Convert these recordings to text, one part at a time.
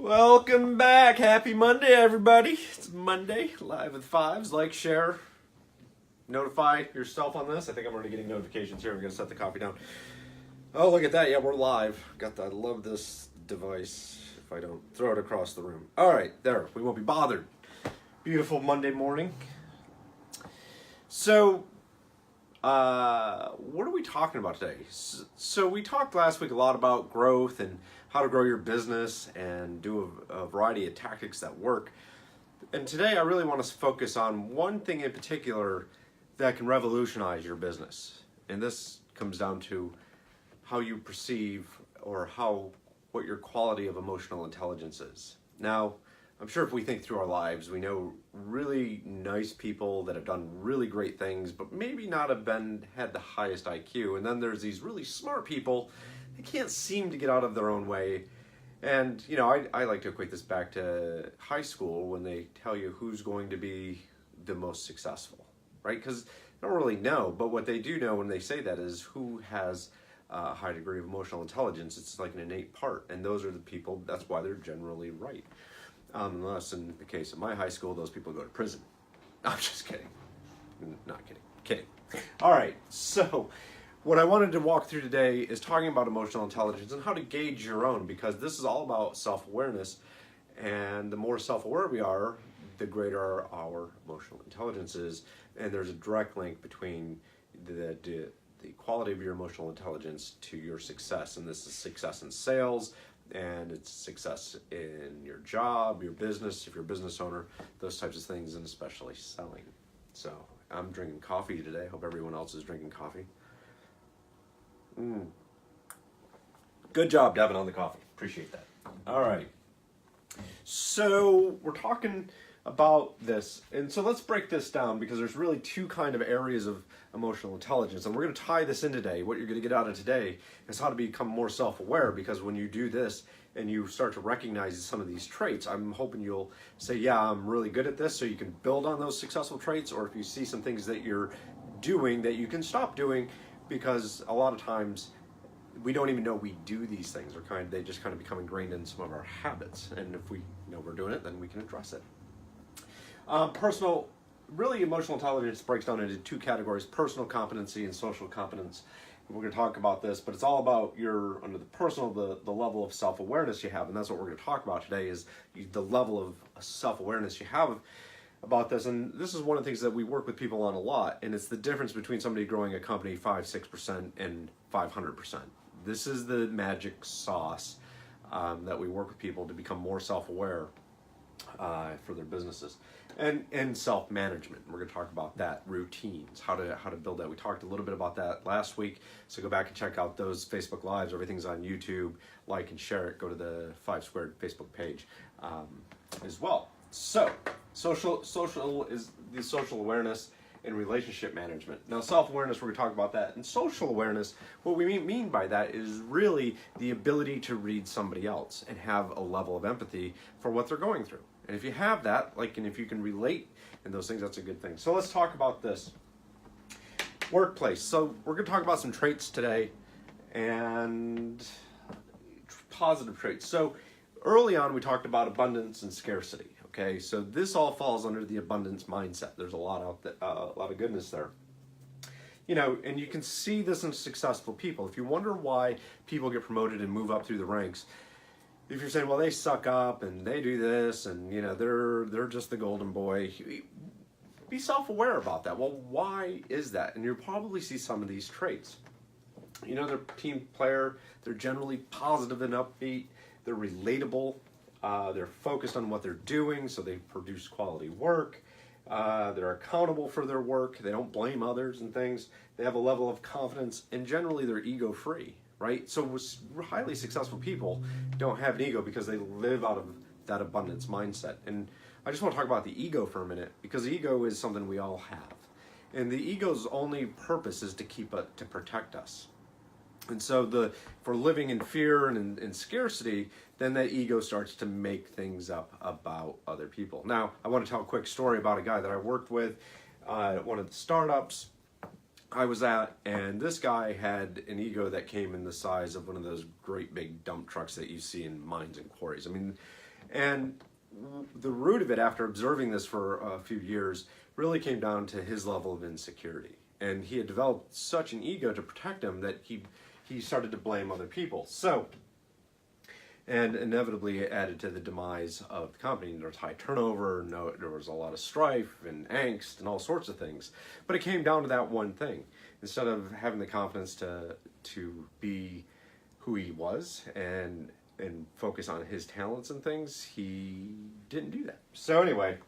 Welcome back. Happy Monday, everybody. It's Monday, live with Fives. Like, share, notify yourself on this. I think I'm already getting notifications here. I'm going to set the coffee down. Oh, look at that. Yeah, we're live. I love this device if I don't throw it across the room. All right, there. We won't be bothered. Beautiful Monday morning. So, what are we talking about today? So we talked last week a lot about growth and how to grow your business and do a variety of tactics that work. And today I really want to focus on one thing in particular that can revolutionize your business. And this comes down to how you perceive or what your quality of emotional intelligence is. Now, I'm sure if we think through our lives, we know really nice people that have done really great things, but maybe not have had the highest IQ. And then there's these really smart people that can't seem to get out of their own way. And, you know, I like to equate this back to high school when they tell you who's going to be the most successful, right? Because they don't really know, but what they do know when they say that is who has a high degree of emotional intelligence. It's like an innate part, and those are the people, that's why they're generally right. Unless in the case of my high school, those people go to prison. I'm just kidding. Not kidding. Kidding. All right, so what I wanted to walk through today is talking about emotional intelligence and how to gauge your own, because this is all about self-awareness, and the more self-aware we are, the greater our emotional intelligence is, and there's a direct link between the quality of your emotional intelligence to your success, and this is success in sales, and it's success in your job, your business, if you're a business owner, those types of things, and especially selling. So I'm drinking coffee today. Hope everyone else is drinking coffee. Good job, Devin, on the coffee. Appreciate that. All right. So we're talking about this, and so let's break this down, because there's really two kind of areas of emotional intelligence, and we're going to tie this in today. What you're going to get out of today is how to become more self-aware, because when you do this and you start to recognize some of these traits, I'm hoping you'll say, yeah, I'm really good at this, so you can build on those successful traits, or if you see some things that you're doing that you can stop doing, because a lot of times we don't even know we do these things, or they just kind of become ingrained in some of our habits, and if we know we're doing it, then we can address it. Really emotional intelligence breaks down into two categories: personal competency and social competence. And we're going to talk about this, but it's all about under the personal, the level of self-awareness you have, and that's what we're going to talk about today, is the level of self-awareness you have about this. And this is one of the things that we work with people on a lot, and it's the difference between somebody growing a company 5-6% and 500%. This is the magic sauce that we work with people to become more self-aware for their businesses, and self-management. We're going to talk about that, routines, how to build that. We talked a little bit about that last week, so go back and check out those Facebook Lives. Everything's on YouTube. Like and share it. Go to the FivesSquared Facebook page as well. So social is the social awareness and relationship management. Now, self-awareness, we're going to talk about that. And social awareness, what we mean by that is really the ability to read somebody else and have a level of empathy for what they're going through. And if you have that, and if you can relate in those things, that's a good thing. So let's talk about this. Workplace. So we're going to talk about some traits today, and positive traits. So early on, we talked about abundance and scarcity. Okay, so this all falls under the abundance mindset. There's a lot of goodness there. You know, and you can see this in successful people. If you wonder why people get promoted and move up through the ranks, if you're saying, well, they suck up and they do this, and you know, they're just the golden boy, be self-aware about that. Well, why is that? And you'll probably see some of these traits. You know, they're a team player. They're generally positive and upbeat. They're relatable. They're focused on what they're doing, so they produce quality work. They're accountable for their work. They don't blame others and things. They have a level of confidence, and generally they're ego-free, right? So highly successful people don't have an ego because they live out of that abundance mindset. And I just want to talk about the ego for a minute, because the ego is something we all have. And the ego's only purpose is to protect us. And so if we're living in fear and in scarcity, then that ego starts to make things up about other people. Now, I want to tell a quick story about a guy that I worked with at one of the startups I was at, and this guy had an ego that came in the size of one of those great big dump trucks that you see in mines and quarries. I mean, And the root of it, after observing this for a few years, really came down to his level of insecurity. And he had developed such an ego to protect him that he started to blame other people. So, and inevitably it added to the demise of the company. There was high turnover, there was a lot of strife and angst and all sorts of things. But it came down to that one thing. Instead of having the confidence to be who he was and focus on his talents and things, he didn't do that. So anyway,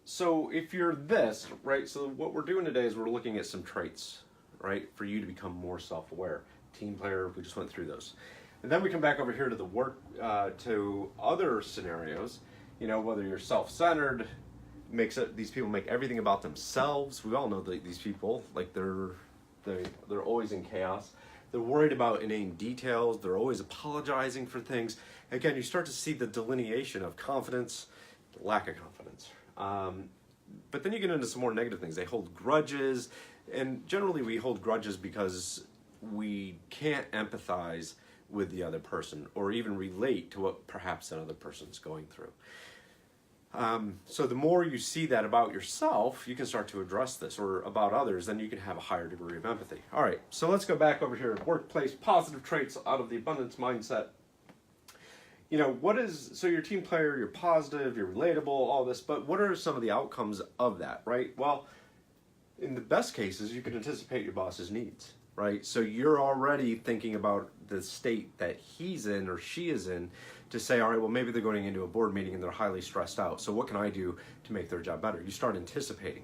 so if you're this, right, so what we're doing today is we're looking at some traits, right, for you to become more self-aware. Team player, we just went through those. And then we come back over here to the work, to other scenarios, whether you're self-centered, these people make everything about themselves. We all know these people, like they're always in chaos. They're worried about inane details. They're always apologizing for things. Again, you start to see the delineation of confidence, lack of confidence. But then you get into some more negative things. They hold grudges, and generally we hold grudges because we can't empathize with the other person or even relate to what perhaps that other person's going through. So the more you see that about yourself, you can start to address this, or about others, then you can have a higher degree of empathy. All right, so let's go back over here. Workplace positive traits out of the abundance mindset. So you're a team player, you're positive, you're relatable, all this, but what are some of the outcomes of that, right? Well, in the best cases, you can anticipate your boss's needs, right? So you're already thinking about the state that he's in or she is in to say, all right, well, maybe they're going into a board meeting and they're highly stressed out. So what can I do to make their job better? You start anticipating.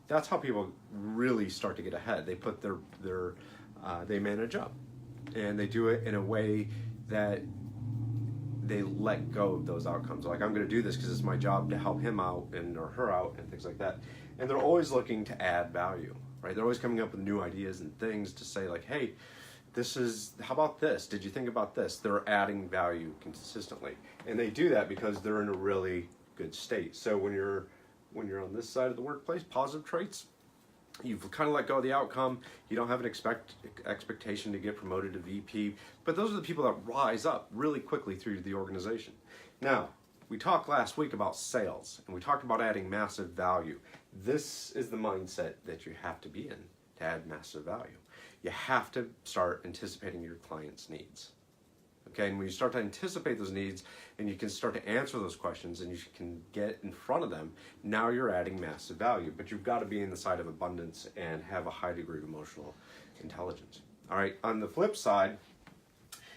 That's how people really start to get ahead. They put they manage up, and they do it in a way that they let go of those outcomes. Like, I'm going to do this because it's my job to help him out or her out and things like that. And they're always looking to add value, right? They're always coming up with new ideas and things to say, like, hey, how about this? Did you think about this? They're adding value consistently. And they do that because they're in a really good state. So when you're on this side of the workplace, positive traits, you've kind of let go of the outcome. You don't have an expectation to get promoted to VP, but those are the people that rise up really quickly through the organization. Now, we talked last week about sales, and we talked about adding massive value. This is the mindset that you have to be in to add massive value. You have to start anticipating your client's needs. Okay, and when you start to anticipate those needs and you can start to answer those questions and you can get in front of them, now you're adding massive value. But you've got to be in the side of abundance and have a high degree of emotional intelligence. All right, on the flip side,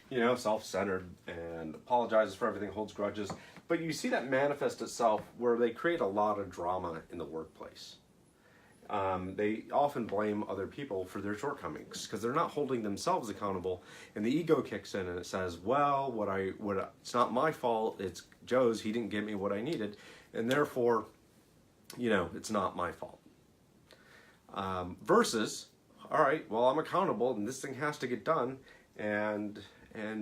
self-centered and apologizes for everything, holds grudges. But you see that manifest itself where they create a lot of drama in the workplace. They often blame other people for their shortcomings because they're not holding themselves accountable, and the ego kicks in and it says, well, it's not my fault, it's Joe's, he didn't give me what I needed, and therefore, it's not my fault. Versus, all right, well, I'm accountable and this thing has to get done, and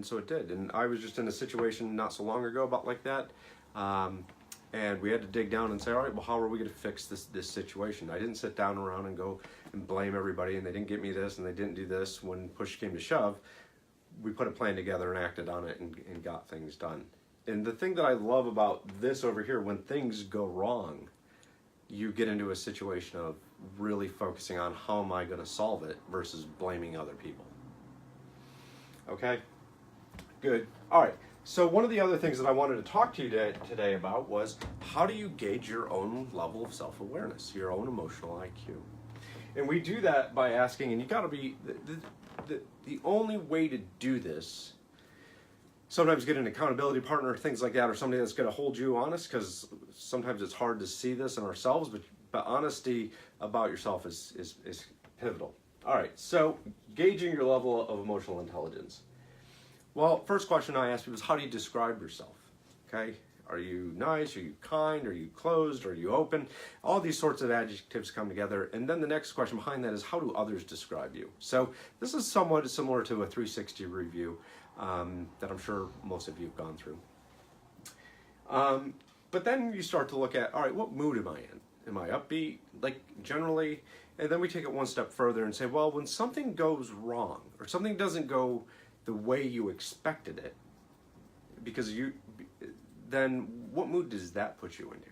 so it did. And I was just in a situation not so long ago about like that. And we had to dig down and say, all right, well, how are we going to fix this situation? I didn't sit down around and go and blame everybody, and they didn't get me this, and they didn't do this. When push came to shove, we put a plan together and acted on it and got things done. And the thing that I love about this over here, when things go wrong, you get into a situation of really focusing on how am I going to solve it versus blaming other people. Okay? Good. All right. So one of the other things that I wanted to talk to you today about was how do you gauge your own level of self-awareness, your own emotional IQ? And we do that by asking, and you got to be, the only way to do this, sometimes get an accountability partner, things like that, or somebody that's going to hold you honest, because sometimes it's hard to see this in ourselves, but honesty about yourself is pivotal. All right, so gauging your level of emotional intelligence. Well, first question I ask people is, how do you describe yourself? Okay, are you nice? Are you kind? Are you closed? Are you open? All these sorts of adjectives come together. And then the next question behind that is, how do others describe you? So this is somewhat similar to a 360 review that I'm sure most of you have gone through. But then you start to look at, all right, what mood am I in? Am I upbeat, like generally? And then we take it one step further and say, well, when something goes wrong or something doesn't go the way you expected it, because then what mood does that put you into?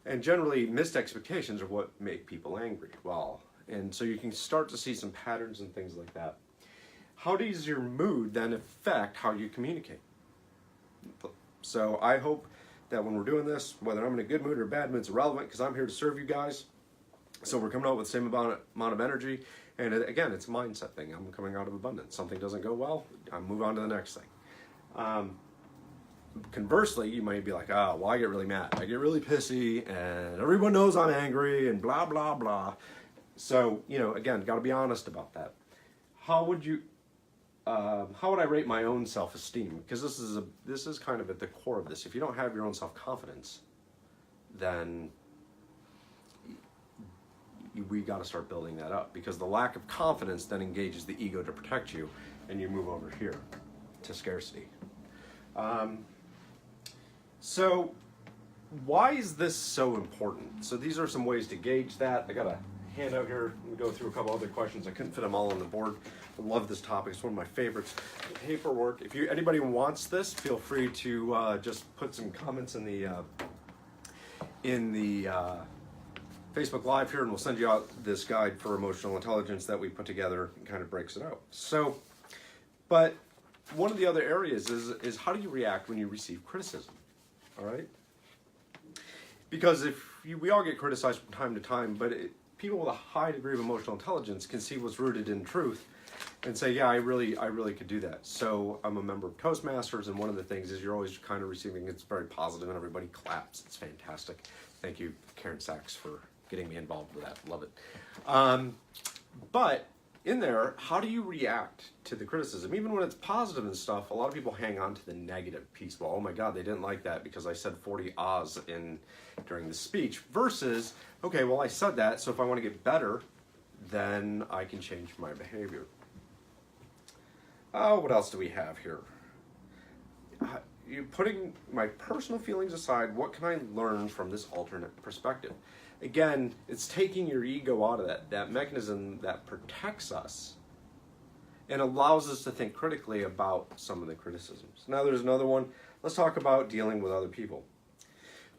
And generally, missed expectations are what make people angry. Well, and so you can start to see some patterns and things like that. How does your mood then affect how you communicate? So I hope that when we're doing this, whether I'm in a good mood or a bad mood, it's irrelevant because I'm here to serve you guys. So we're coming out with the same amount of energy. And again, it's a mindset thing. I'm coming out of abundance. Something doesn't go well, I move on to the next thing. Conversely, you might be like, oh, well, I get really mad. I get really pissy and everyone knows I'm angry and blah, blah, blah. So, again, got to be honest about that. How would I rate my own self-esteem? Because this is kind of at the core of this. If you don't have your own self-confidence, then we got to start building that up, because the lack of confidence then engages the ego to protect you, and you move over here to scarcity. So why is this so important? So these are some ways to gauge that. I got a handout here. Let me go through a couple other questions. I couldn't fit them all on the board. I love this topic. It's one of my favorites. Paperwork. If anybody wants this, feel free to just put some comments in the Facebook Live here, and we'll send you out this guide for emotional intelligence that we put together and kind of breaks it out. So, but one of the other areas is how do you react when you receive criticism? All right? Because we all get criticized from time to time, but people with a high degree of emotional intelligence can see what's rooted in truth and say, yeah, I really could do that. So I'm a member of Toastmasters, and one of the things is you're always kind of receiving, it's very positive and everybody claps. It's fantastic. Thank you, Karen Sachs, for getting me involved with that. Love it. But in there, how do you react to the criticism? Even when it's positive and stuff, a lot of people hang on to the negative piece. Well, oh my God, they didn't like that because I said 40 ahs during the speech. Versus, okay, well, I said that, so if I want to get better, then I can change my behavior. Oh, what else do we have here? Putting my personal feelings aside, what can I learn from this alternate perspective? Again, it's taking your ego out of that mechanism that protects us and allows us to think critically about some of the criticisms. Now there's another one. Let's talk about dealing with other people.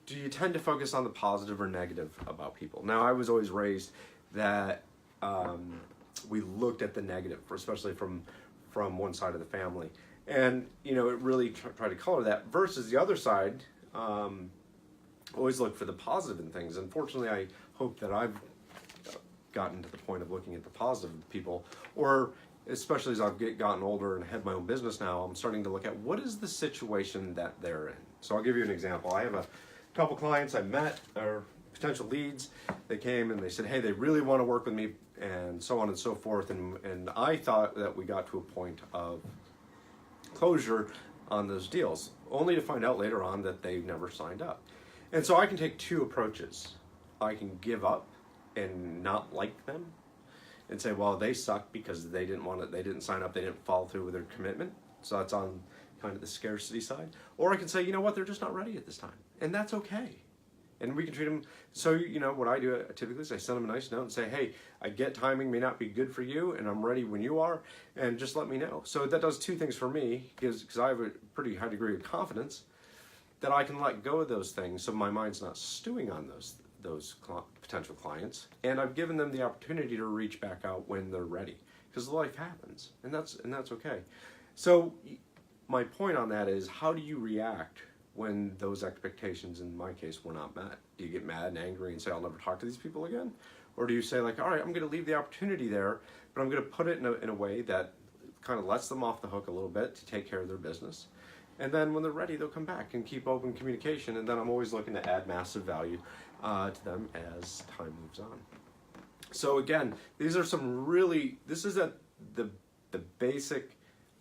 Do you tend to focus on the positive or negative about people? Now, I was always raised that we looked at the negative, especially from one side of the family. And, it really tried to color that, versus the other side, always look for the positive in things. Unfortunately, I hope that I've gotten to the point of looking at the positive in people, or especially as I've gotten older and have my own business now, I'm starting to look at what is the situation that they're in. So I'll give you an example. I have a couple clients I met, or potential leads. They came and they said, hey, they really want to work with me, and so on and so forth. And I thought that we got to a point of closure on those deals, only to find out later on that they never signed up. And so I can take two approaches. I can give up and not like them and say, well, they suck because they didn't sign up, they didn't follow through with their commitment. So that's on kind of the scarcity side. Or I can say, you know what, they're just not ready at this time. And that's okay. And we can treat them. So, what I do typically is I send them a nice note and say, hey, I get timing may not be good for you, and I'm ready when you are, and just let me know. So that does two things for me, because I have a pretty high degree of confidence that I can let go of those things, so my mind's not stewing on those potential clients, and I've given them the opportunity to reach back out when they're ready, because life happens, and that's okay. So my point on that is, how do you react when those expectations, in my case, were not met? Do you get mad and angry and say, I'll never talk to these people again? Or do you say, like, all right, I'm going to leave the opportunity there, but I'm going to put it in a way that kind of lets them off the hook a little bit to take care of their business. And then when they're ready, they'll come back and keep open communication. And then I'm always looking to add massive value to them as time moves on. So again, these are this is at the basic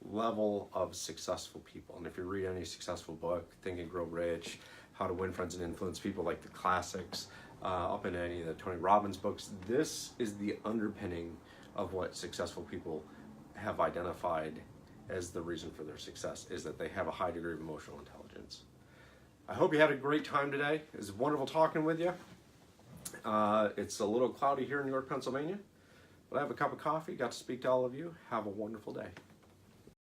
level of successful people. And if you read any successful book, Think and Grow Rich, How to Win Friends and Influence People, like the classics, up in any of the Tony Robbins books, this is the underpinning of what successful people have identified as the reason for their success, is that they have a high degree of emotional intelligence. I hope you had a great time today. It was wonderful talking with you. It's a little cloudy here in York, Pennsylvania, but I have a cup of coffee, got to speak to all of you. Have a wonderful day.